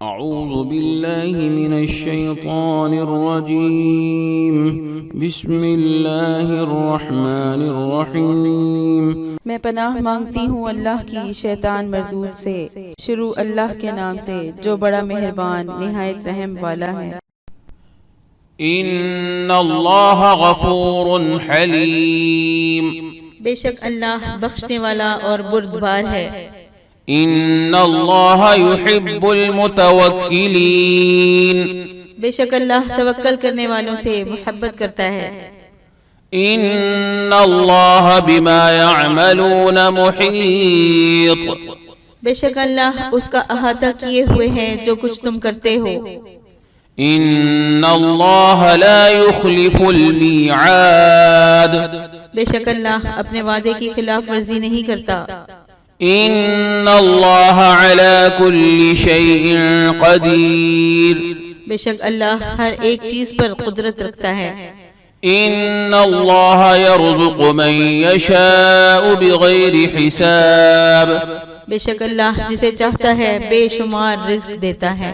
اعوذ باللہ من الشیطان الرجیم بسم اللہ الرحمن الرحیم۔ میں پناہ مانگتی ہوں اللہ کی شیطان مردود سے۔ شروع اللہ کے نام سے جو بڑا مہربان نہایت رحم والا ہے۔ ان اللہ غفور حلیم، بے شک اللہ بخشنے والا اور بردبار ہے۔ ان اللہ یحب المتوکلین، بے شک اللہ توکل کرنے والوں سے محبت کرتا ہے۔ ان اللہ بما یعملون محیط، بے شک اللہ اس کا احاطہ کیے ہوئے ہیں جو کچھ تم کرتے ہو۔ ان اللہ لا یخلف المیعاد، بے شک اللہ اپنے وعدے کی خلاف ورزی نہیں کرتا۔ ان اللہ علی کل شیء قدیر، بے شک اللہ ہر ایک چیز پر قدرت رکھتا ہے۔ ان اللہ یرزق من یشاء بغیر حساب، بے شک اللہ جسے چاہتا ہے بے شمار رزق دیتا ہے۔